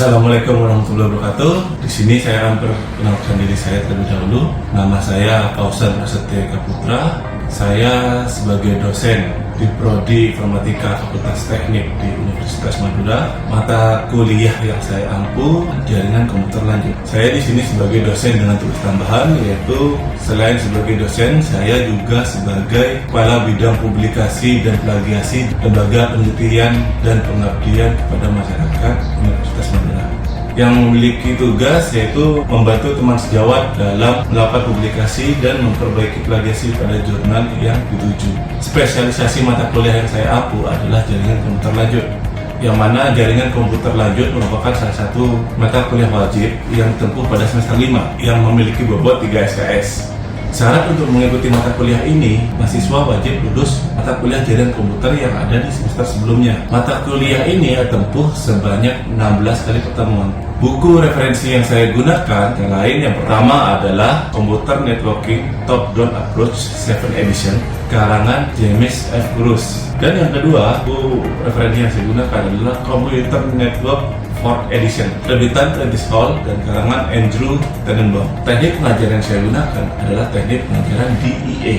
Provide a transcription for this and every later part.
Assalamualaikum warahmatullahi wabarakatuh. Di sini saya akan perkenalkan diri saya terlebih dahulu. Nama saya Fauzan Prasetya Eka Putra. Saya sebagai dosen di Prodi Informatika Fakultas Teknik di Universitas Madura. Mata kuliah yang saya ampu jaringan komputer lanjut. Saya di sini sebagai dosen dengan tugas tambahan, yaitu selain sebagai dosen, saya juga sebagai kepala bidang publikasi dan plagiasi lembaga penelitian dan pengabdian kepada masyarakat Universitas Madura, yang memiliki tugas yaitu membantu teman sejawat dalam melakukan publikasi dan memperbaiki plagiasi pada jurnal yang dituju. Spesialisasi mata kuliah yang saya ampu adalah jaringan komputer lanjut, yang mana jaringan komputer lanjut merupakan salah satu mata kuliah wajib yang ditempuh pada semester 5 yang memiliki bobot 3 SKS. Syarat untuk mengikuti mata kuliah ini, mahasiswa wajib lulus mata kuliah jaringan komputer yang ada di semester sebelumnya. Mata kuliah ini ditempuh sebanyak 16 kali pertemuan. Buku referensi yang saya gunakan yang lain, yang pertama adalah Computer Networking Top-Down Approach 7 Edition karangan James F. Bruce, dan yang kedua buku referensi yang saya gunakan adalah Computer Network 4th Edition terbitan Prentice Hall dan karangan Andrew Tenenbaum. Teknik pengajaran yang saya gunakan adalah teknik pengajaran DIA,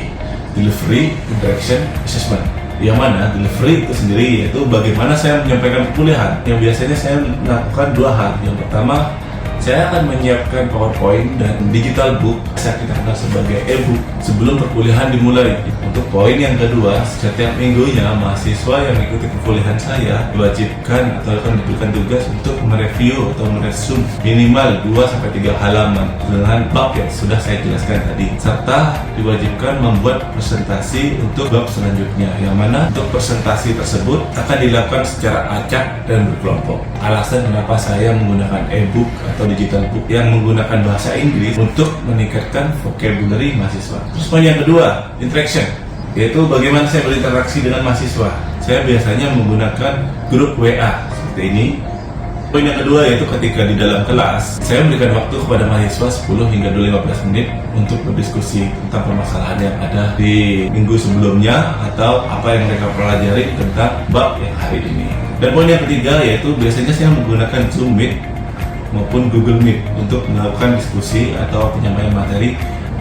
Delivery Interaction Assessment, yang mana delivery itu sendiri yaitu bagaimana saya menyampaikan perkuliahan. Yang biasanya saya melakukan dua hal. Yang pertama, saya akan menyiapkan PowerPoint dan digital book, saya kita kenal sebagai e-book, sebelum perkuliahan dimulai. Untuk poin yang kedua, setiap minggunya mahasiswa yang mengikuti perkuliahan saya diwajibkan atau akan diberikan tugas untuk mereview atau meresum minimal 2-3 halaman dengan bab yang sudah saya jelaskan tadi, serta diwajibkan membuat presentasi untuk bab selanjutnya, yang mana untuk presentasi tersebut akan dilakukan secara acak dan berkelompok. Alasan kenapa saya menggunakan e-book atau digital book yang menggunakan bahasa Inggris untuk meningkatkan vocabulary mahasiswa. Terus poin yang kedua, interaction, yaitu bagaimana saya berinteraksi dengan mahasiswa. Saya biasanya menggunakan grup WA seperti ini. Poin yang kedua yaitu ketika di dalam kelas, saya memberikan waktu kepada mahasiswa 10 hingga 15 menit untuk berdiskusi tentang permasalahan yang ada di minggu sebelumnya atau apa yang mereka pelajari tentang bab yang hari ini. Dan poin yang ketiga yaitu biasanya saya menggunakan Zoom Meet maupun Google Meet untuk melakukan diskusi atau penyampaian materi.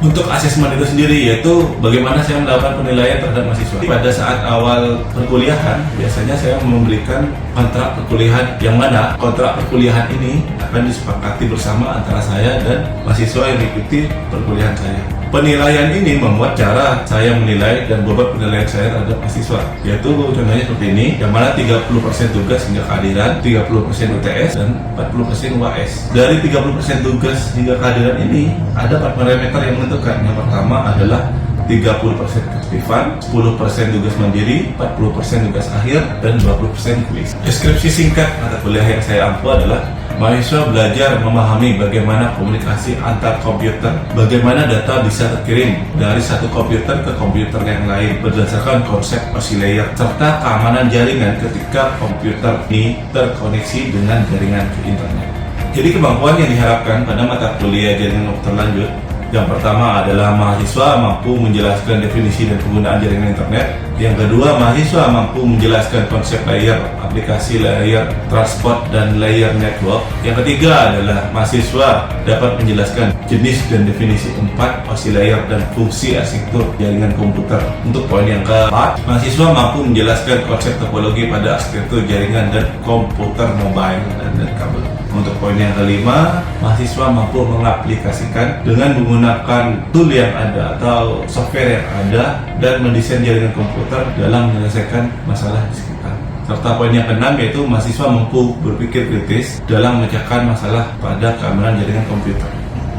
Untuk asesmen itu sendiri yaitu bagaimana saya melakukan penilaian terhadap mahasiswa. Pada saat awal perkuliahan, biasanya saya memberikan kontrak perkuliahan, yang mana kontrak perkuliahan ini akan disepakati bersama antara saya dan mahasiswa yang mengikuti perkuliahan saya. Penilaian ini membuat cara saya menilai dan bobot penilaian saya terhadap mahasiswa, yaitu contohnya seperti ini, yang mana 30% tugas hingga kehadiran, 30% UTS, dan 40% UAS. Dari 30% tugas hingga kehadiran ini, ada 4 parameter yang menentukan. Yang pertama adalah 30% keaktifan, 10% tugas mandiri, 40% tugas akhir, dan 20% kuis. Deskripsi singkat mata kuliah yang saya ampu adalah mahasiswa belajar memahami bagaimana komunikasi antar komputer, bagaimana data bisa terkirim dari satu komputer ke komputer yang lain berdasarkan konsep OSI layer, serta keamanan jaringan ketika komputer ini terkoneksi dengan jaringan ke internet. Jadi kemampuan yang diharapkan pada mata kuliah jaringan komputer lanjut, yang pertama adalah mahasiswa mampu menjelaskan definisi dan penggunaan jaringan internet. Yang kedua, mahasiswa mampu menjelaskan konsep layer, aplikasi layer, transport, dan layer network. Yang ketiga adalah mahasiswa dapat menjelaskan jenis dan definisi 4 OSI layer dan fungsi arsitektur jaringan komputer. Untuk poin yang keempat, mahasiswa mampu menjelaskan konsep topologi pada arsitektur jaringan dan komputer mobile dan kabel. Untuk poin yang kelima, mahasiswa mampu mengaplikasikan dengan menggunakan tool yang ada atau software yang ada dan mendesain jaringan komputer dalam menyelesaikan masalah di sekitar. Serta poin yang keenam yaitu mahasiswa mampu berpikir kritis dalam memecahkan masalah pada keamanan jaringan komputer.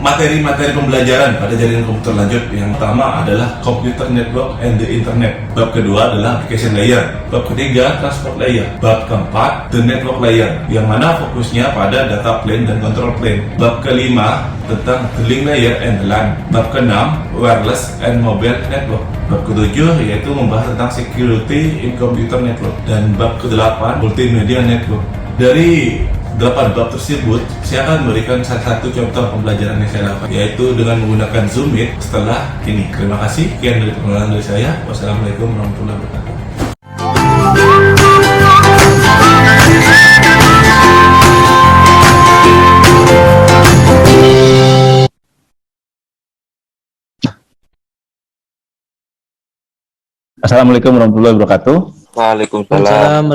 Materi-materi pembelajaran pada jaringan komputer lanjut, yang pertama adalah Computer Network and the Internet. Bab kedua adalah Application Layer. Bab ketiga Transport Layer. Bab keempat The Network Layer, yang mana fokusnya pada data plane dan control plane. Bab kelima tentang The Link Layer and the LAN. Bab keenam Wireless and Mobile Network. Bab ketujuh yaitu membahas tentang Security in Computer Network. Dan bab kedelapan Multimedia Network. Dari 8 bab tersebut, saya akan memberikan salah satu contoh pembelajaran yang saya lakukan, yaitu dengan menggunakan Zoom Meet setelah ini. Terima kasih. Sekian dari pengenalan dari saya. Wassalamualaikum warahmatullahi wabarakatuh. Assalamualaikum warahmatullahi wabarakatuh. Waalaikumsalam.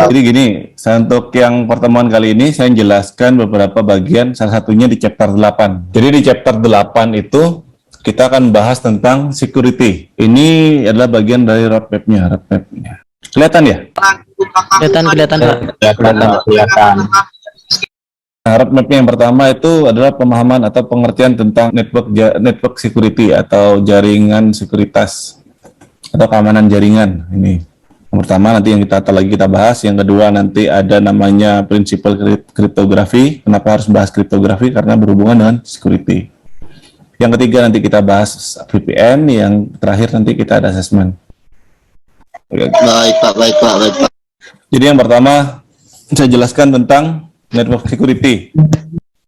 Jadi gini, untuk yang pertemuan kali ini saya jelaskan beberapa bagian, salah satunya di chapter 8. Jadi di chapter 8 itu kita akan bahas tentang security. Ini adalah bagian dari roadmap-nya. Kelihatan ya? Kelihatan Pak. Kelihatan. Nah, roadmap-nya yang pertama itu adalah pemahaman atau pengertian tentang network security atau jaringan sekuritas atau keamanan jaringan. Ini yang pertama, nanti yang kita bahas. Yang kedua nanti ada namanya prinsipal kriptografi. Kenapa harus bahas kriptografi? Karena berhubungan dengan security. Yang ketiga nanti kita bahas VPN. Yang terakhir nanti kita ada assessment. Baik Pak. Jadi yang pertama saya jelaskan tentang network security.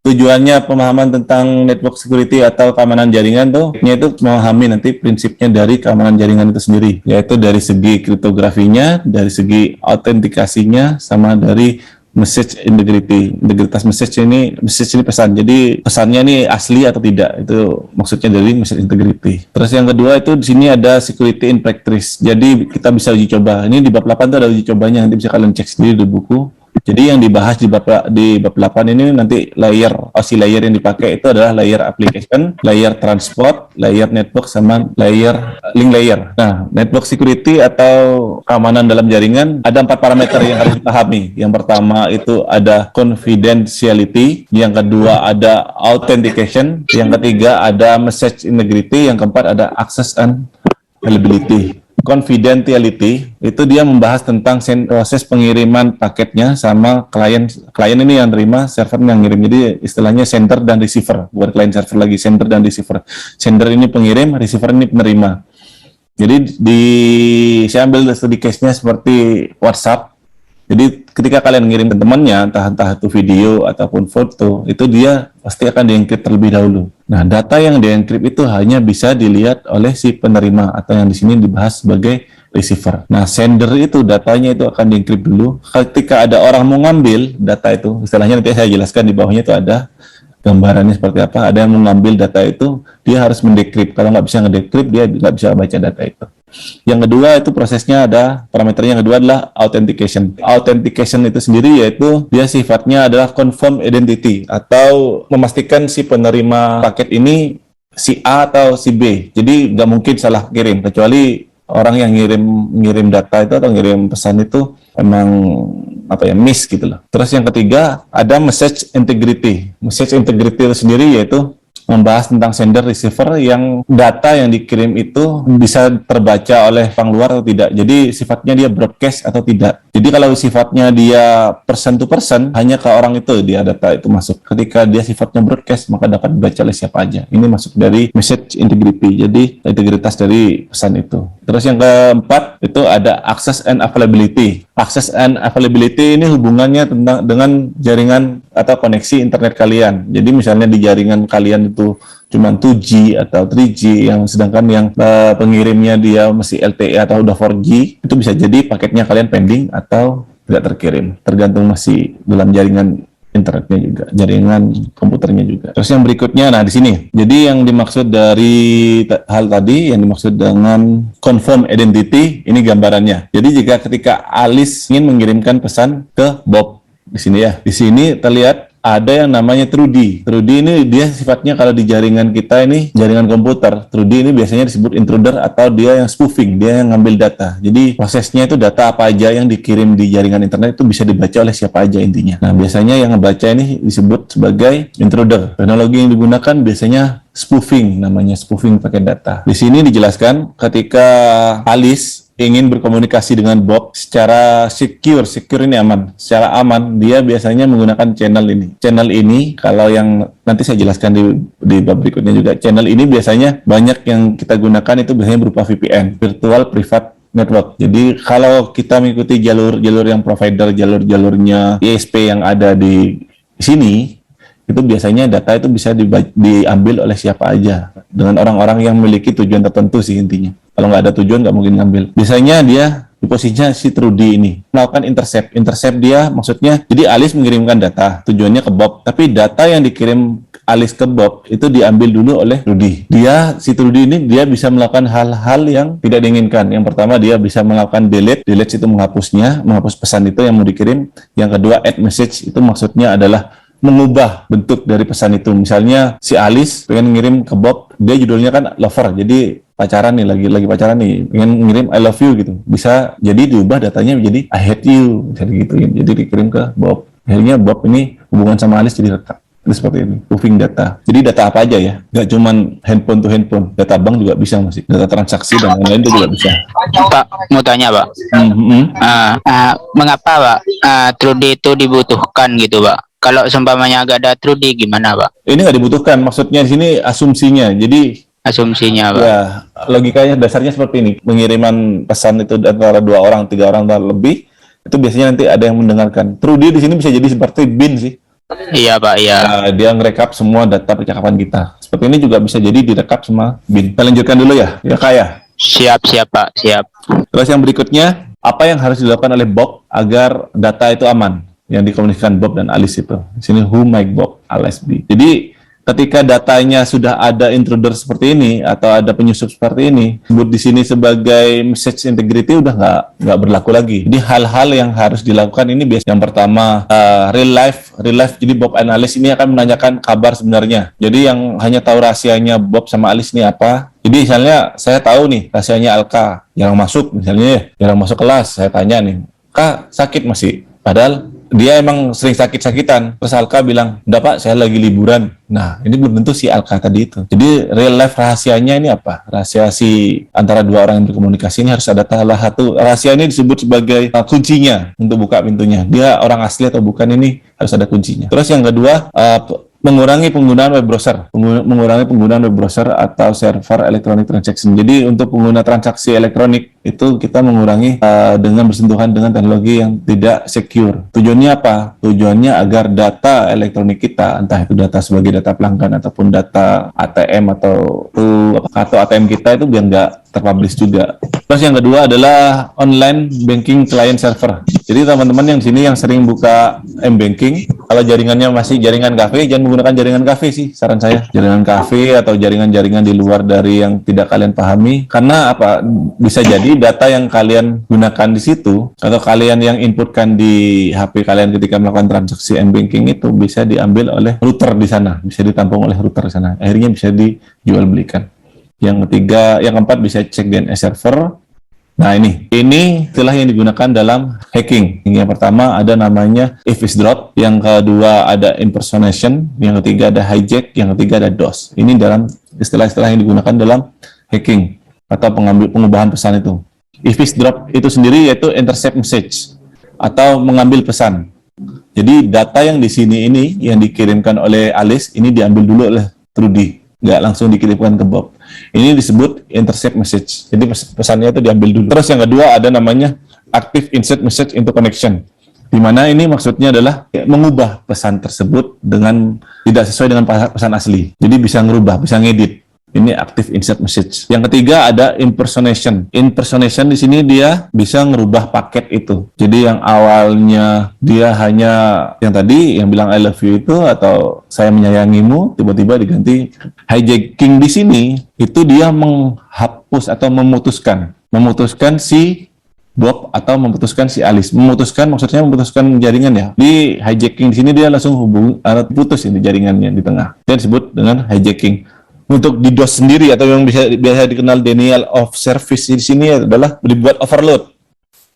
Tujuannya pemahaman tentang network security atau keamanan jaringan itu memahami nanti prinsipnya dari keamanan jaringan itu sendiri, yaitu dari segi kriptografinya, dari segi autentikasinya, sama dari message integrity. Integritas message ini pesan. Jadi pesannya ini asli atau tidak, itu maksudnya dari message integrity. Terus yang kedua itu di sini ada security in practice. Jadi kita bisa uji coba. Ini di bab 8 itu ada uji cobanya, nanti bisa kalian cek sendiri di buku. Jadi yang dibahas di bab 8 ini nanti OSI layer yang dipakai itu adalah layer application, layer transport, layer network, sama layer link layer. Nah, network security atau keamanan dalam jaringan ada 4 parameter yang harus dipahami. Yang pertama itu ada confidentiality, yang kedua ada authentication, yang ketiga ada message integrity, yang keempat ada access and availability. Confidentiality itu dia membahas tentang proses pengiriman paketnya sama klien ini yang terima, server yang ngirim. Jadi istilahnya sender dan receiver, bukan klien server lagi, sender dan receiver. Sender ini pengirim, receiver ini penerima. Jadi saya ambil studi case-nya seperti WhatsApp. Jadi ketika kalian ngirim ke temannya, entah itu video ataupun foto, itu dia pasti akan dienkrip terlebih dahulu. Nah, data yang dienkrip itu hanya bisa dilihat oleh si penerima atau yang di sini dibahas sebagai receiver. Nah, sender itu datanya itu akan dienkrip dulu. Ketika ada orang mau ngambil data itu, istilahnya nanti saya jelaskan di bawahnya itu ada gambarannya seperti apa. Ada yang mau ngambil data itu, dia harus mendekrip. Kalau nggak bisa ngedekrip, dia nggak bisa baca data itu. Yang kedua itu prosesnya ada parameternya. Yang kedua adalah authentication. Authentication itu sendiri yaitu dia sifatnya adalah confirm identity atau memastikan si penerima paket ini si A atau si B. Jadi nggak mungkin salah kirim, kecuali orang yang ngirim data itu atau ngirim pesan itu emang miss gitu loh. Terus yang ketiga ada message integrity. Message integrity itu sendiri yaitu membahas tentang sender receiver yang data yang dikirim itu bisa terbaca oleh orang luar atau tidak. Jadi sifatnya dia broadcast atau tidak. Jadi kalau sifatnya dia person to person, hanya ke orang itu dia data itu masuk. Ketika dia sifatnya broadcast, maka dapat dibaca oleh siapa aja. Ini masuk dari message integrity. Jadi integritas dari pesan itu. Terus yang keempat itu ada access and availability. Access and availability ini hubungannya dengan jaringan atau koneksi internet kalian. Jadi misalnya di jaringan kalian itu cuma 2G atau 3G, yang sedangkan yang pengirimnya dia masih LTE atau udah 4G, itu bisa jadi paketnya kalian pending atau tidak terkirim, tergantung masih dalam jaringan internetnya juga, jaringan komputernya juga. Terus yang berikutnya, nah di sini, jadi yang dimaksud dari hal tadi, yang dimaksud dengan confirm identity, ini gambarannya. Jadi jika ketika Alice ingin mengirimkan pesan ke Bob, di sini ya, di sini terlihat ada yang namanya TrueD. TrueD ini dia sifatnya kalau di jaringan kita ini, jaringan komputer, TrueD ini biasanya disebut intruder atau dia yang spoofing, dia yang ngambil data. Jadi prosesnya itu data apa aja yang dikirim di jaringan internet itu bisa dibaca oleh siapa aja intinya. Nah, biasanya yang ngebaca ini disebut sebagai intruder. Teknologi yang digunakan biasanya spoofing, namanya spoofing pakai data. Di sini dijelaskan ketika Alice ingin berkomunikasi dengan Bob secara secure ini aman. Secara aman, dia biasanya menggunakan channel ini. Channel ini, kalau yang nanti saya jelaskan di bab berikutnya juga, channel ini biasanya banyak yang kita gunakan itu biasanya berupa VPN, Virtual Private Network. Jadi kalau kita mengikuti jalur yang provider, jalurnya ISP yang ada di sini, itu biasanya data itu bisa diambil oleh siapa aja, dengan orang-orang yang memiliki tujuan tertentu sih intinya. Kalau nggak ada tujuan nggak mungkin ngambil. Biasanya dia di posisinya si TrueD ini melakukan intercept dia maksudnya, jadi Alice mengirimkan data tujuannya ke Bob, tapi data yang dikirim Alice ke Bob itu diambil dulu oleh Rudy. Si Rudy ini dia bisa melakukan hal-hal yang tidak diinginkan. Yang pertama dia bisa melakukan delete itu menghapus pesan itu yang mau dikirim. Yang kedua add message itu maksudnya adalah mengubah bentuk dari pesan itu. Misalnya si Alice pengen ngirim ke Bob, dia judulnya kan lover, jadi pacaran nih, lagi pacaran nih, pengen ngirim I love you gitu. Bisa jadi diubah datanya menjadi I hate you, jadi gitu. Jadi dikirim ke Bob. Akhirnya Bob ini hubungan sama Alice jadi retak. Itu seperti ini, moving data. Jadi data apa aja ya? Nggak cuman handphone to handphone, data bank juga bisa masih, data transaksi dan lain-lain itu juga bisa. Pak, mau tanya Pak, mengapa Pak Trudy itu dibutuhkan gitu Pak? Kalau seumpamanya nggak ada Trudy gimana Pak? Ini nggak dibutuhkan, maksudnya di sini asumsinya. Jadi Asumsinya Pak. ya, logikanya dasarnya seperti ini. Pengiriman pesan itu antara 2 orang, 3 orang atau lebih, itu biasanya nanti ada yang mendengarkan. Trudy di sini bisa jadi seperti bin sih. Iya Pak, iya. Nah, dia ngerekap semua data percakapan kita. Seperti ini juga bisa jadi direkap sama bin. Kita lanjutkan dulu ya, Kaya. Siap Pak, siap. Terus yang berikutnya, apa yang harus dilakukan oleh Bob agar data itu aman? Yang dikomunikasikan Bob dan Alice itu. Di sini who make Bob alias B. Jadi ketika datanya sudah ada intruder seperti ini atau ada penyusup seperti ini, sebut di sini sebagai message integrity udah nggak berlaku lagi. Jadi hal-hal yang harus dilakukan ini biasa. Yang pertama real life. Jadi Bob dan Alice ini akan menanyakan kabar sebenarnya. Jadi yang hanya tahu rahasianya Bob sama Alice ini apa? Jadi misalnya saya tahu nih rahasianya Alka jarang masuk, misalnya jarang masuk kelas. Saya tanya nih, Kak sakit masih? Padahal dia emang sering sakit-sakitan. Terus Alka bilang, "Udah Pak, saya lagi liburan." Nah, ini belum tentu si Alka tadi itu. Jadi real life rahasianya ini apa? Rahasia si antara 2 orang yang berkomunikasi ini harus ada salah satu. Rahasia ini disebut sebagai kuncinya untuk buka pintunya. Dia orang asli atau bukan ini harus ada kuncinya. Terus yang kedua, mengurangi penggunaan web browser, atau server electronic transaction. Jadi untuk pengguna transaksi elektronik itu kita mengurangi dengan bersentuhan dengan teknologi yang tidak secure. Tujuannya apa? Tujuannya agar data elektronik kita, entah itu data sebagai data pelanggan ataupun data ATM atau kartu ATM kita itu biar nggak terpublish juga. Terus yang kedua adalah online banking client server. Jadi teman-teman yang di sini yang sering buka M-banking, kalau jaringannya masih jaringan kafe, jangan menggunakan jaringan kafe sih, saran saya. Jaringan kafe atau jaringan-jaringan di luar dari yang tidak kalian pahami. Karena apa? Bisa jadi data yang kalian gunakan di situ atau kalian yang inputkan di HP kalian ketika melakukan transaksi M-banking itu bisa diambil oleh router di sana, bisa ditampung oleh router di sana. Akhirnya bisa dijual belikan. Yang ketiga, yang keempat bisa cek DNS server. Nah ini istilah yang digunakan dalam hacking. Yang pertama ada namanya eavesdrop, yang kedua ada impersonation, yang ketiga ada hijack, yang ketiga ada DOS. Ini dalam istilah-istilah yang digunakan dalam hacking atau pengubahan pesan itu. Eavesdrop itu sendiri yaitu intercept message atau mengambil pesan. Jadi data yang di sini ini yang dikirimkan oleh Alice ini diambil dulu oleh Trudy, nggak langsung dikirimkan ke Bob. Ini disebut intercept message. Jadi pesannya itu diambil dulu. Terus yang kedua ada namanya active insert message into connection. Di mana ini maksudnya adalah mengubah pesan tersebut dengan tidak sesuai dengan pesan asli. Jadi bisa ngerubah, bisa ngedit. Ini active insert message. Yang ketiga ada impersonation. Impersonation di sini dia bisa ngerubah paket itu. Jadi yang awalnya dia hanya yang tadi yang bilang I love you itu atau saya menyayangimu tiba-tiba diganti hijacking. Di sini itu dia menghapus atau memutuskan si Bob atau memutuskan si Alice. Memutuskan maksudnya memutuskan jaringan ya. Di hijacking di sini dia langsung putus ini jaringannya di tengah. Dia disebut dengan hijacking. Untuk di DOS sendiri atau yang biasa dikenal denial of service di sini adalah dibuat overload.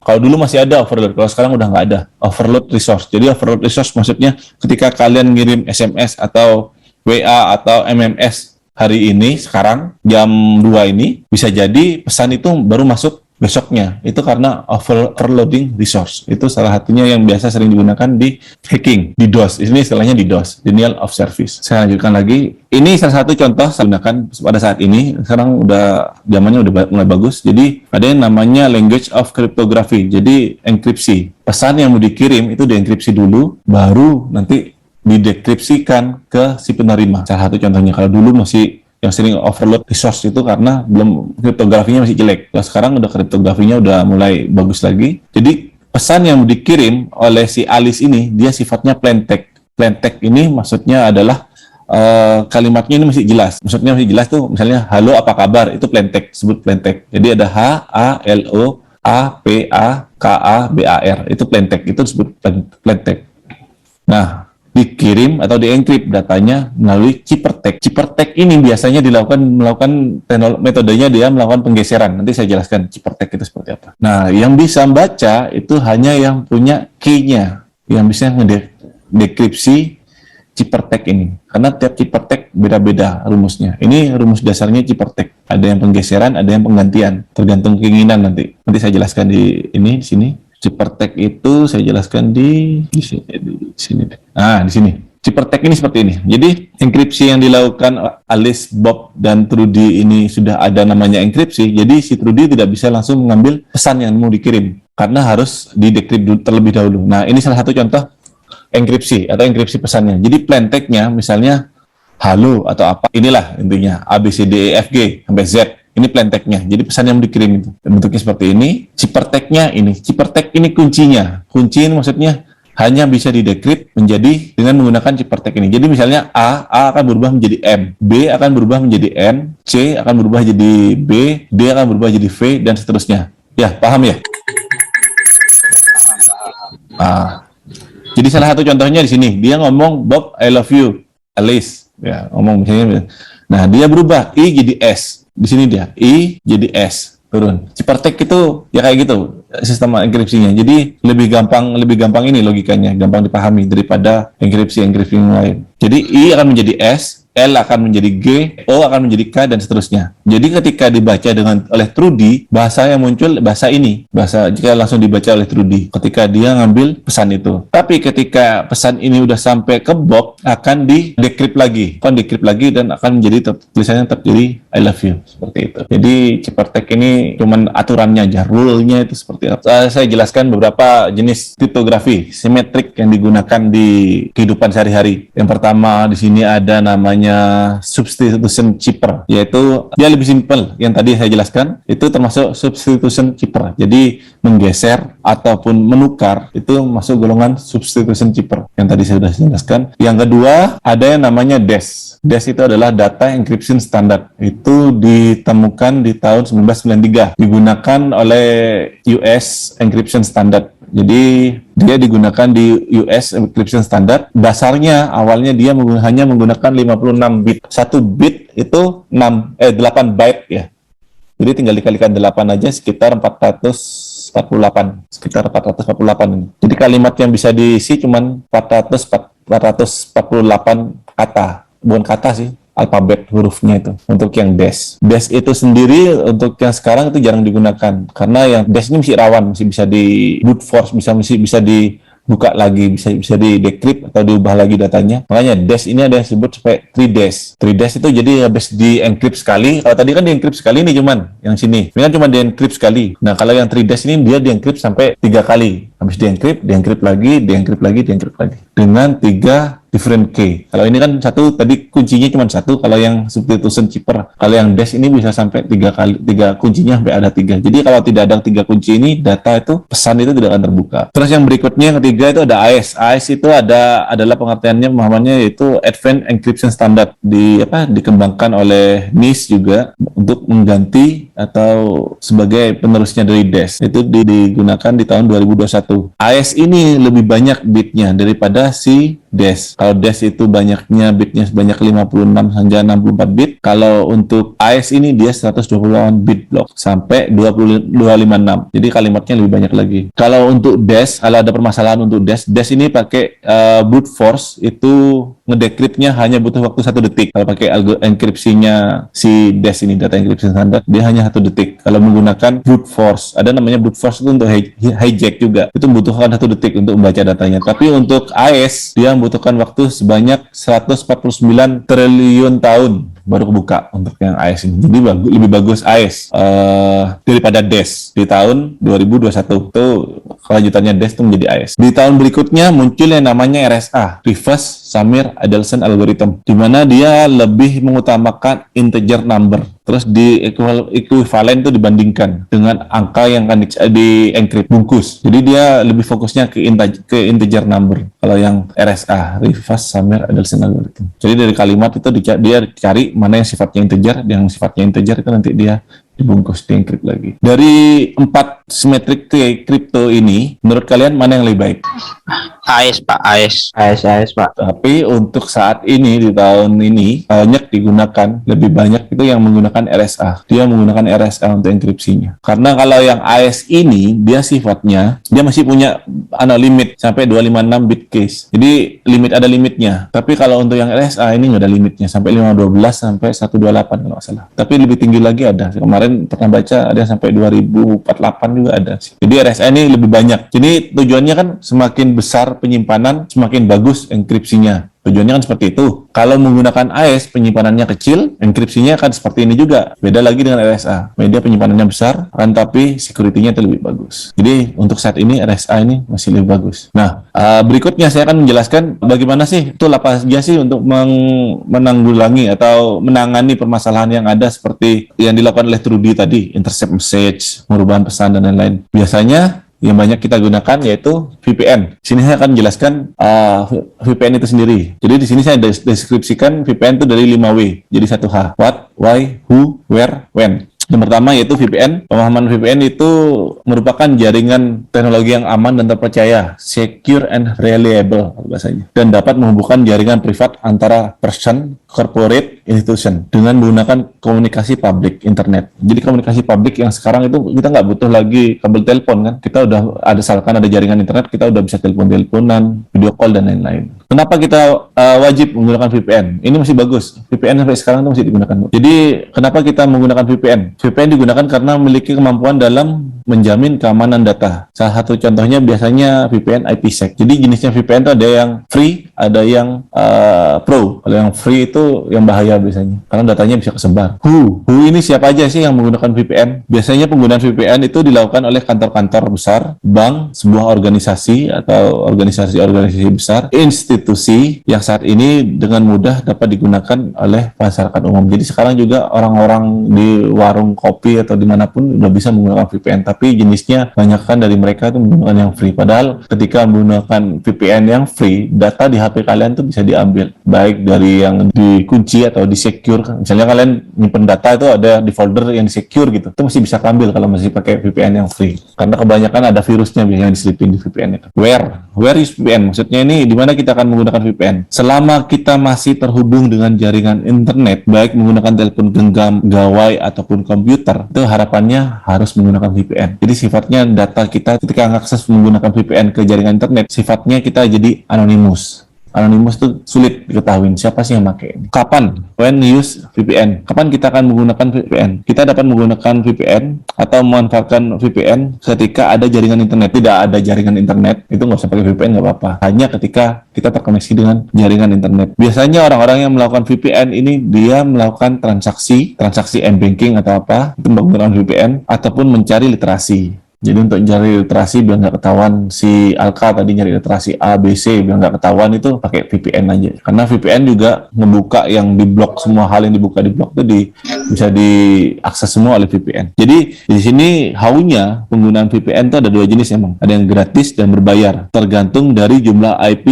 Kalau dulu masih ada overload, kalau sekarang udah nggak ada overload resource. Jadi overload resource maksudnya ketika kalian ngirim SMS atau WA atau MMS hari ini, sekarang jam 2 ini, bisa jadi pesan itu baru masuk besoknya. Itu karena overloading resource. Itu salah satunya yang biasa sering digunakan di hacking, di DOS. Ini istilahnya di DOS, denial of service. Saya lanjutkan lagi. Ini salah satu contoh saya gunakan pada saat ini. Sekarang udah zamannya udah mulai bagus. Jadi ada yang namanya language of cryptography. Jadi enkripsi. Pesan yang mau dikirim itu dienkripsi dulu, baru nanti didekripsikan ke si penerima. Salah satu contohnya kalau dulu masih yang sering overload resource itu karena belum kriptografinya masih jelek. Nah, sekarang udah kriptografinya udah mulai bagus lagi. Jadi pesan yang dikirim oleh si Alice ini dia sifatnya plain text. Plain text ini maksudnya adalah kalimatnya ini masih jelas. Maksudnya masih jelas tuh, misalnya halo apa kabar, itu plain text, sebut plain text. Jadi ada H A L O A P A K A B A R, itu plain text, itu disebut plain text. Nah, dikirim atau dienkrip datanya melalui ciphertext. Ciphertext ini biasanya melakukan metodenya dia melakukan penggeseran. Nanti saya jelaskan ciphertext itu seperti apa. Nah, yang bisa membaca itu hanya yang punya key-nya, yang bisa ngedekripsi ciphertext ini. Karena tiap ciphertext beda-beda rumusnya. Ini rumus dasarnya ciphertext. Ada yang penggeseran, ada yang penggantian, tergantung keinginan nanti. Nanti saya jelaskan di sini. Ciphertext itu saya jelaskan di sini. Nah, di sini. Ciphertext ini seperti ini. Jadi, enkripsi yang dilakukan Alice, Bob, dan Trudy ini sudah ada namanya enkripsi. Jadi, si Trudy tidak bisa langsung mengambil pesan yang mau dikirim. Karena harus didekrip terlebih dahulu. Nah, ini salah satu contoh enkripsi atau enkripsi pesannya. Jadi, plain text-nya misalnya halo atau apa. Inilah intinya. A, B, C, D, E, F, G, sampai Z. Ini plain text-nya. Jadi pesan yang dikirim itu bentuknya seperti ini. Ciphertext-nya ini. Ciphertext ini kuncinya. Kunci ini maksudnya hanya bisa didekrip menjadi dengan menggunakan ciphertext ini. Jadi misalnya A akan berubah menjadi M, B akan berubah menjadi N, C akan berubah jadi B, D akan berubah jadi V, dan seterusnya. Ya, paham ya? Jadi salah satu contohnya di sini. Dia ngomong, Bob, I love you, Alice. Ya, ngomong misalnya. Nah, dia berubah I jadi S. Di sini dia I jadi S, turun. Ciphertext itu ya kayak gitu sistem enkripsinya. Jadi lebih gampang ini logikanya, gampang dipahami daripada enkripsi yang lain. Jadi I akan menjadi S, L akan menjadi G, O akan menjadi K, dan seterusnya. Jadi ketika dibaca oleh Trudy, bahasa yang muncul bahasa ini, jika langsung dibaca oleh Trudy ketika dia ngambil pesan itu. Tapi ketika pesan ini udah sampai ke Bob, akan didekrip lagi, dan akan menjadi tulisannya tetap jadi I love you, seperti itu. Jadi ciphertext ini cuman aturannya aja, rule-nya itu seperti apa. Saya jelaskan beberapa jenis kriptografi simetrik yang digunakan di kehidupan sehari-hari. Yang pertama di sini ada namanya substitution chipper, yaitu dia lebih simpel. Yang tadi saya jelaskan itu termasuk substitution chipper. Jadi menggeser ataupun menukar itu masuk golongan substitution chipper yang tadi saya sudah jelaskan. Yang kedua ada yang namanya DES. DES itu adalah Data Encryption Standard. Itu ditemukan di tahun 1993, digunakan oleh US Encryption Standard. Jadi dia digunakan di US Encryption Standard. Dasarnya awalnya dia hanya menggunakan 56 bit. 1 bit itu 8 byte ya. Jadi tinggal dikalikan 8 aja sekitar 448. Sekitar 448 ini. Jadi kalimat yang bisa diisi cuma 448 kata. Bukan kata sih, alfabet hurufnya itu untuk yang DES. DES itu sendiri untuk yang sekarang itu jarang digunakan karena yang DES ini masih rawan, masih bisa di brute force, masih bisa dibuka lagi, bisa di decrypt atau diubah lagi datanya. Makanya DES ini ada yang disebut sampai 3DES. 3DES itu jadi habis di encrypt sekali. Kalau tadi kan di encrypt sekali nih cuman yang sini. Ini kan cuma di encrypt sekali. Nah, kalau yang 3DES ini dia di encrypt sampai 3 kali. Habis di encrypt lagi dengan 3 different key. Kalau ini kan satu, tadi kuncinya cuma satu. Kalau yang substitution chipper, kalau yang DES ini bisa sampai 3 kuncinya sampai ada 3. Jadi kalau tidak ada 3 kunci ini, data itu, pesan itu tidak akan terbuka. Terus yang berikutnya, yang ketiga itu ada AES. AES itu adalah pengertiannya, pemahamannya yaitu Advanced Encryption Standard. Dikembangkan oleh NIST juga untuk mengganti atau sebagai penerusnya dari DES. Itu digunakan di tahun 2021. AES ini lebih banyak bitnya daripada si DES. Kalau DES itu banyaknya bitnya sebanyak 56 hingga 64 bit. Kalau untuk AES ini dia 128 bit block sampai 256. Jadi kalimatnya lebih banyak lagi. Kalau untuk DES, kalau ada permasalahan untuk DES ini pakai brute force itu ngedekripnya hanya butuh waktu 1 detik. Kalau pakai enkripsinya si DES ini, data encryption standard, dia hanya 1 detik. Kalau menggunakan brute force, ada namanya brute force itu untuk hijack juga. Itu membutuhkan 1 detik untuk membaca datanya. Tapi untuk AES, dia membutuhkan waktu sebanyak 149 triliun tahun baru kebuka untuk yang AES ini. Jadi lebih bagus AES daripada DES di tahun 2021. Itu kelanjutannya DES itu menjadi AES. Di tahun berikutnya muncul yang namanya RSA, Reverse Rievasch-Samir-Adelson algorithm, di mana dia lebih mengutamakan integer number. Terus di equivalent itu dibandingkan dengan angka yang akan di-encrypt bungkus. Jadi dia lebih fokusnya ke integer number. Kalau yang RSA, Rievasch-Samir-Adelson algorithm. Jadi dari kalimat itu dia cari mana yang sifatnya integer, yang sifatnya integer itu nanti dia dibungkus, di-encrypt lagi. Dari 4 symmetric crypto ini, menurut kalian mana yang lebih baik? AES Pak, AES. AS Pak. Tapi untuk saat ini, di tahun ini, banyak digunakan, lebih banyak itu yang menggunakan RSA. Dia menggunakan RSA untuk enkripsinya. Karena kalau yang AES ini, dia sifatnya, dia masih punya limit sampai 256 bit case. Jadi ada limitnya. Tapi kalau untuk yang RSA ini nggak ada limitnya, sampai 512 sampai 128 kalau nggak salah. Tapi lebih tinggi lagi ada. Kemarin pernah baca ada sampai 2048 juga ada. Jadi RSA ini lebih banyak. Jadi tujuannya kan semakin besar penyimpanan, semakin bagus enkripsinya. Tujuannya kan seperti itu. Kalau menggunakan AES, penyimpanannya kecil, enkripsinya kan seperti ini juga. Beda lagi dengan RSA. Media penyimpanannya besar, kan tapi security-nya itu lebih bagus. Jadi untuk saat ini RSA ini masih lebih bagus. Nah, berikutnya saya akan menjelaskan bagaimana sih itu apa saja sih untuk menanggulangi atau menangani permasalahan yang ada seperti yang dilakukan oleh Trudy tadi, intercept message, perubahan pesan dan lain-lain. Biasanya yang banyak kita gunakan yaitu VPN. Sini saya akan menjelaskan VPN itu sendiri. Jadi di sini saya deskripsikan VPN itu dari 5W. Jadi 1H. What, why, who, where, when. Yang pertama yaitu VPN. Pemahaman VPN itu merupakan jaringan teknologi yang aman dan terpercaya, secure and reliable bahasanya, dan dapat menghubungkan jaringan privat antara person, corporate, institution dengan menggunakan komunikasi publik internet. Jadi komunikasi publik yang sekarang itu kita nggak butuh lagi kabel telepon kan? Kita udah asalkan ada jaringan internet, kita udah bisa telepon-teleponan, video call dan lain-lain. Kenapa kita wajib menggunakan VPN? Ini masih bagus. VPN sampai sekarang itu masih digunakan. Jadi kenapa kita menggunakan VPN? VPN digunakan karena memiliki kemampuan dalam menjamin keamanan data. Salah satu contohnya biasanya VPN IPsec. Jadi jenisnya VPN itu ada yang free, ada yang pro. Kalau yang free itu yang bahaya biasanya, karena datanya bisa kesebar. Who ini siapa aja sih yang menggunakan VPN? Biasanya penggunaan VPN itu dilakukan oleh kantor-kantor besar, bank, sebuah organisasi atau organisasi-organisasi besar, institusi yang saat ini dengan mudah dapat digunakan oleh masyarakat umum. Jadi sekarang juga orang-orang di warung kopi atau dimanapun udah bisa menggunakan VPN, tapi jenisnya banyakkan dari mereka itu menggunakan yang free. Padahal ketika menggunakan VPN yang free, data di HP kalian tuh bisa diambil, baik dari yang dikunci atau di secure. Misalnya kalian nyimpen data itu ada di folder yang di secure gitu, itu masih bisa ambil kalau masih pakai VPN yang free. Karena kebanyakan ada virusnya yang diselipin di VPN itu. Where is VPN? Maksudnya ini di mana kita akan menggunakan VPN? Selama kita masih terhubung dengan jaringan internet, baik menggunakan telepon genggam, gawai ataupun komputer, itu harapannya harus menggunakan VPN. Jadi sifatnya data kita ketika mengakses menggunakan VPN ke jaringan internet, sifatnya kita jadi anonymous. Anonymous itu sulit diketahui siapa sih yang pakai ini. Kapan? When use VPN. Kapan kita akan menggunakan VPN? Kita dapat menggunakan VPN atau memanfaatkan VPN ketika ada jaringan internet. Tidak ada jaringan internet, itu nggak usah pakai VPN, nggak apa-apa. Hanya ketika kita terkoneksi dengan jaringan internet. Biasanya orang-orang yang melakukan VPN ini dia melakukan transaksi m-banking atau apa, itu menggunakan VPN ataupun mencari literasi. Jadi untuk mencari literasi biar nggak ketahuan, si Alka tadi nyari literasi A, B, C biar nggak ketahuan, itu pakai VPN aja. Karena VPN juga ngebuka yang diblok, semua hal yang dibuka di blok itu bisa diakses semua oleh VPN. Jadi di sini how-nya penggunaan VPN itu ada dua jenis emang. Ada yang gratis dan berbayar, tergantung dari jumlah IP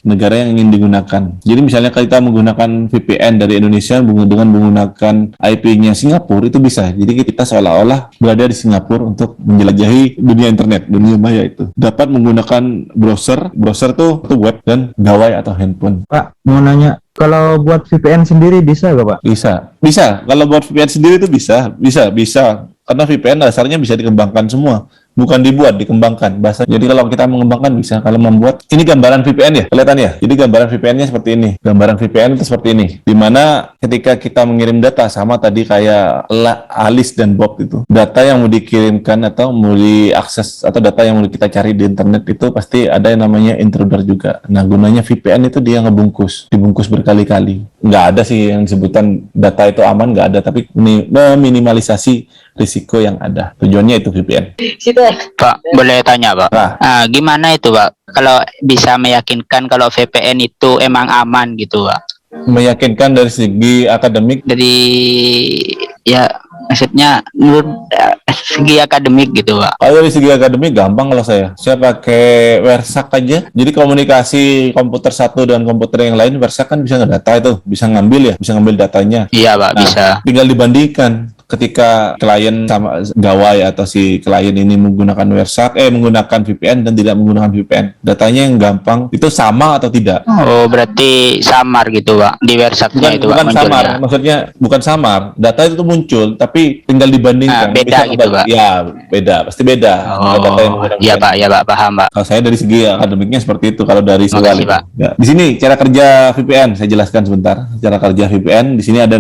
negara yang ingin digunakan. Jadi misalnya kita menggunakan VPN dari Indonesia dengan menggunakan IP-nya Singapura itu bisa. Jadi kita seolah-olah berada di Singapura untuk menjelajahi dunia internet, dunia maya itu. Dapat menggunakan browser tuh web dan gawai atau handphone. Pak, mau nanya, kalau buat VPN sendiri bisa nggak Pak? Bisa. Kalau buat VPN sendiri itu bisa. Karena VPN dasarnya bisa dikembangkan semua. Bukan dibuat, dikembangkan bahasa. Jadi kalau kita mengembangkan bisa. Kalau membuat, ini gambaran VPN ya, kelihatan ya. Jadi gambaran VPN-nya seperti ini. Gambaran VPN itu seperti ini. Dimana ketika kita mengirim data sama tadi kayak Alice dan Bob itu, data yang mau dikirimkan atau mau diakses atau data yang mau kita cari di internet itu pasti ada yang namanya intruder juga. Nah gunanya VPN itu dia dibungkus berkali-kali. Nggak ada sih yang disebutan data itu aman, nggak ada. Tapi meminimalisasi risiko yang ada. Tujuannya itu VPN. Situ Pak, boleh tanya Pak? Nah, Gimana itu Pak? Kalau bisa meyakinkan kalau VPN itu emang aman gitu Pak? meyakinkan dari segi akademik. Dari ya maksudnya menurut segi akademik gitu Pak. Kalau dari segi akademik gampang kalau saya pakai Wersak aja. Jadi komunikasi komputer satu dengan komputer yang lain, Wersak kan bisa ngedata itu, bisa ngambil ya, bisa ngambil datanya. Iya Pak, Nah, bisa. tinggal dibandingkan ketika klien sama gawai atau si klien ini menggunakan menggunakan VPN dan tidak menggunakan VPN. Datanya yang gampang itu sama atau tidak? Oh, berarti samar gitu Pak di Wersaknya itu Pak Bukan samar, munculnya. maksudnya bukan samar. Data itu muncul, tapi tinggal dibandingkan. Beda Bisa gitu, Pak. Ya, beda, pasti beda. Kalau data yang Oh, menggunakan iya VPN. Pak, ya Pak, paham Pak. Kalau saya dari segi akademiknya seperti itu. Kalau dari Terima kasih, soal Pak. ya. Di sini cara kerja VPN saya jelaskan sebentar. Cara kerja VPN di sini ada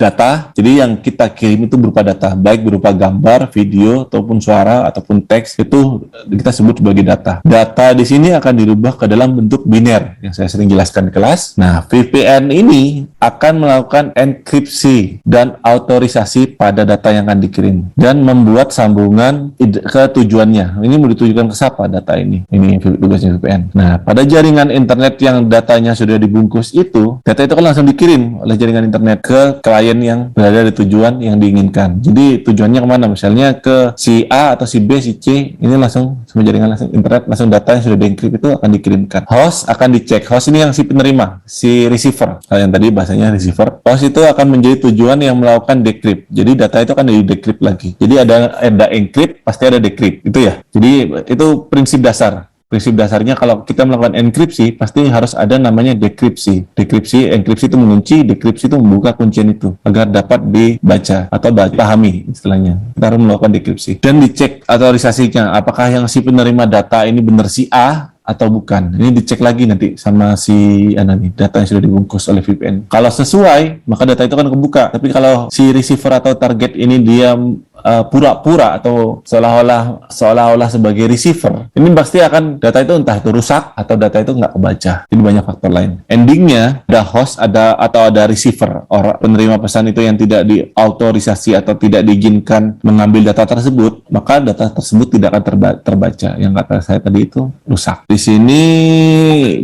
data. Jadi yang kita kirim itu berupa data, baik berupa gambar, video, ataupun suara, ataupun teks, itu kita sebut sebagai data. Data di sini akan dirubah ke dalam bentuk biner, yang saya sering jelaskan di kelas. Nah, VPN ini akan melakukan enkripsi dan autorisasi pada data yang akan dikirim, dan membuat sambungan ke tujuannya. Ini mau ditujukan ke siapa data ini? Ini tugasnya VPN. Nah, pada jaringan internet yang datanya sudah dibungkus itu, data itu kan langsung dikirim oleh jaringan internet ke klien yang berada di tujuan yang diinginkan. Jadi tujuannya kemana? Misalnya ke si A atau si B, si C, ini langsung sama jaringan langsung internet, langsung data yang sudah dienkrip itu akan dikirimkan. Host akan dicek. Host ini yang si penerima, si receiver. Kalau yang tadi bahasanya receiver. Host itu akan menjadi tujuan yang melakukan decrypt. Jadi data itu akan di-decrypt lagi. Jadi ada encrypt, pasti ada decrypt. Itu ya. Jadi itu prinsip dasar. Prinsip dasarnya kalau kita melakukan enkripsi, pasti harus ada namanya dekripsi. Enkripsi itu mengunci, dekripsi itu membuka kuncian itu agar dapat dibaca atau pahami istilahnya. Kita harus melakukan dekripsi dan dicek autorisasinya. Apakah yang si penerima data ini benar si A atau bukan? Ini dicek lagi nanti sama si data yang sudah dibungkus oleh VPN. Kalau sesuai, maka data itu akan kebuka. Tapi kalau si receiver atau target ini dia pura-pura atau seolah-olah sebagai receiver, ini pasti akan data itu entah itu rusak atau data itu nggak kebaca. Jadi banyak faktor lain. Endingnya ada host atau ada receiver, orang penerima pesan itu yang tidak diautorisasi atau tidak diizinkan mengambil data tersebut, maka data tersebut tidak akan terbaca. Yang kata saya tadi itu rusak. Di sini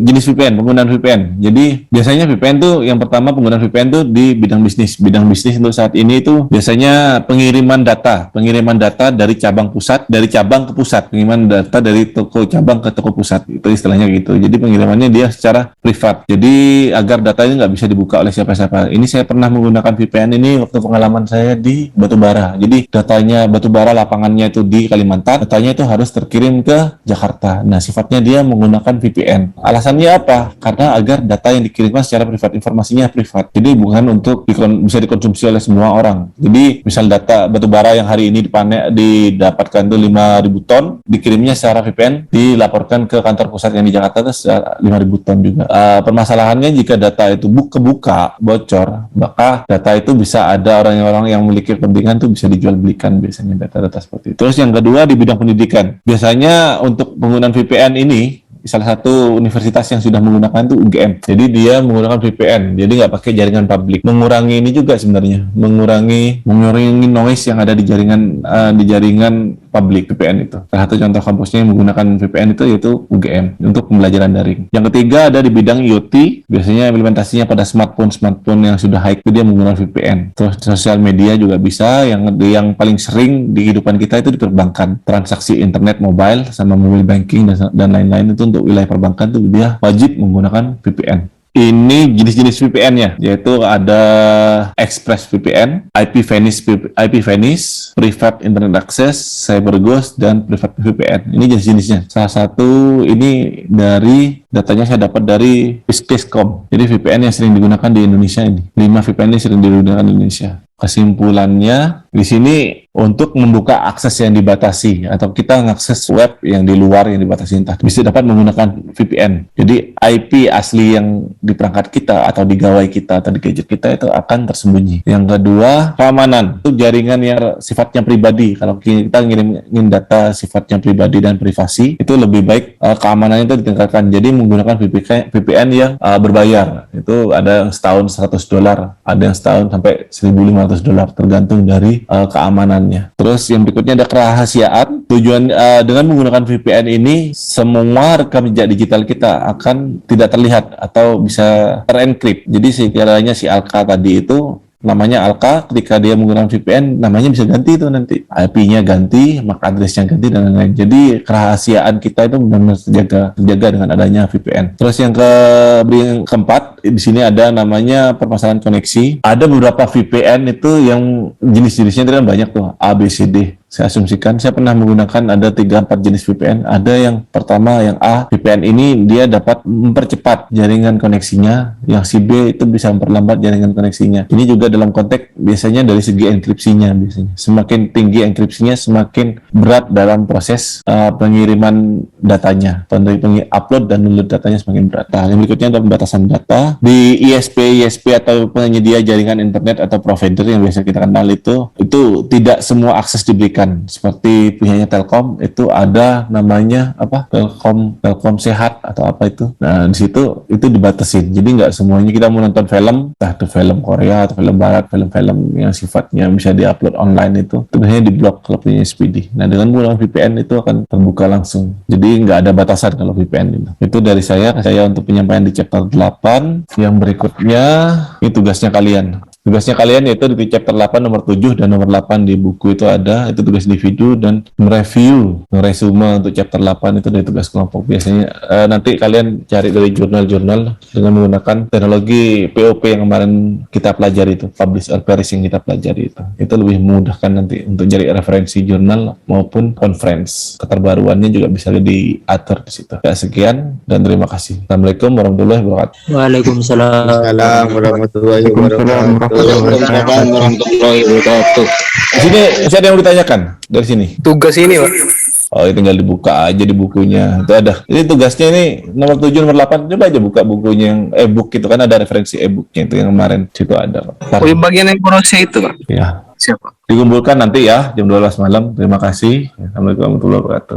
jenis VPN, penggunaan VPN. Jadi biasanya VPN tuh yang pertama penggunaan VPN tuh di bidang bisnis. Bidang bisnis untuk saat ini itu biasanya pengiriman data dari cabang ke pusat, pengiriman data dari toko cabang ke toko pusat, itu istilahnya gitu. Jadi pengirimannya dia secara privat, jadi agar datanya nggak bisa dibuka oleh siapa-siapa. Ini saya pernah menggunakan VPN ini waktu pengalaman saya di batubara. Jadi datanya batubara, lapangannya itu di Kalimantan, datanya itu harus terkirim ke Jakarta. Nah, sifatnya dia menggunakan VPN. Alasannya apa? Karena agar data yang dikirimkan secara privat, informasinya privat, jadi bukan untuk bisa dikonsumsi oleh semua orang. Jadi misal data batubara yang hari ini didapatkan itu 5.000 ton, dikirimnya secara VPN, dilaporkan ke kantor pusat yang di Jakarta itu 5.000 ton juga. Permasalahannya jika data itu kebuka, bocor, maka data itu bisa ada orang-orang yang memiliki kepentingan itu bisa dijual belikan biasanya data-data seperti itu. Terus yang kedua di bidang pendidikan. Biasanya untuk penggunaan VPN ini, salah satu universitas yang sudah menggunakan itu UGM. Jadi dia menggunakan VPN, jadi nggak pakai jaringan publik. Mengurangi ini juga sebenarnya, mengurangi noise yang ada di jaringan publik VPN itu. Salah satu contoh kampusnya yang menggunakan VPN itu yaitu UGM untuk pembelajaran daring. Yang ketiga ada di bidang IoT, biasanya implementasinya pada smartphone yang sudah high, dia menggunakan VPN. Terus sosial media juga bisa. Yang paling sering di kehidupan kita itu di perbankan, transaksi internet, mobile, sama mobile banking dan lain-lain itu untuk wilayah perbankan itu dia wajib menggunakan VPN. Ini jenis-jenis VPN-nya, yaitu ada Express VPN, IPVanish, Private Internet Access, CyberGhost, dan Private VPN. Ini jenis-jenisnya. Salah satu ini dari datanya saya dapat dari Viscom. Jadi VPN yang sering digunakan di Indonesia ini. 5 VPN yang sering digunakan di Indonesia. Kesimpulannya, di sini untuk membuka akses yang dibatasi atau kita mengakses web yang di luar yang dibatasi, entah bisa dapat menggunakan VPN. Jadi IP asli yang di perangkat kita atau di gawai kita atau di gadget kita itu akan tersembunyi. Yang kedua, keamanan. Itu jaringan yang sifatnya pribadi. Kalau kita ngirimin data sifatnya pribadi dan privasi, itu lebih baik keamanannya itu ditingkatkan. Jadi menggunakan VPN yang berbayar. Itu ada yang setahun $100, ada yang setahun sampai $1.500, tergantung dari keamanannya. Terus yang berikutnya ada kerahasiaan. Tujuan dengan menggunakan VPN ini semua rekam jejak digital kita akan tidak terlihat atau bisa terenkrip. Jadi sekiranya si Alka tadi itu namanya Alka, ketika dia menggunakan VPN namanya bisa ganti itu nanti, IP-nya ganti, MAC address-nya ganti dan lain-lain. Jadi kerahasiaan kita itu benar-benar terjaga dengan adanya VPN. Terus yang keempat di sini ada namanya permasalahan koneksi. Ada beberapa VPN itu yang jenis-jenisnya itu kan banyak tuh, A, B, C, D. Saya asumsikan, saya pernah menggunakan ada 3-4 jenis VPN. Ada yang pertama, yang A, VPN ini dia dapat mempercepat jaringan koneksinya. Yang si B itu bisa memperlambat jaringan koneksinya. Ini juga dalam konteks biasanya dari segi enkripsinya biasanya. Semakin tinggi enkripsinya, semakin berat dalam proses pengiriman datanya. Upload dan download datanya semakin berat. Nah, yang berikutnya adalah pembatasan data. Di ISP atau penyedia jaringan internet atau provider yang biasa kita kenal itu tidak semua akses diberikan. Seperti punyanya Telkom itu ada namanya apa, Telkom Sehat atau apa itu. Nah di situ itu dibatasin. Jadi nggak semuanya kita mau nonton film, entah itu film Korea atau film Barat, film-film yang sifatnya bisa diupload online itu biasanya diblok kalau punya SPD. Nah dengan menggunakan VPN itu akan terbuka langsung. Jadi nggak ada batasan kalau VPN itu. Itu dari saya untuk penyampaian di chapter 8. Yang berikutnya ini tugasnya kalian. Tugasnya kalian yaitu di chapter 8 nomor 7 dan nomor 8 di buku itu ada, itu tugas individu, dan mereview, resume untuk chapter 8 itu dari tugas kelompok. Biasanya nanti kalian cari dari jurnal-jurnal dengan menggunakan teknologi POP yang kemarin kita pelajari itu, publish or perish yang kita pelajari itu. Itu lebih memudahkan nanti untuk cari referensi jurnal maupun conference. Keterbaruannya juga bisa diatur di situ. Ya, sekian dan terima kasih. Assalamualaikum warahmatullahi wabarakatuh. Waalaikumsalam. Assalamualaikum warahmatullahi wabarakatuh. Waalaikumsalam warahmatullahi wabarakatuh. Di sini ada yang mau ditanyakan dari sini. Tugas ini, Pak. Oh, tinggal dibuka aja di bukunya. Itu ada. Ini tugasnya ini nomor 7, nomor 8. Coba aja buka bukunya yang e-book itu kan ada referensi e-booknya itu yang kemarin situ ada. Oh, yang bagian yang korupsi itu, Pak. Ya. Siapa? Dikumpulkan nanti ya jam 12 malam. Terima kasih. Assalamualaikum warahmatullahi wabarakatuh.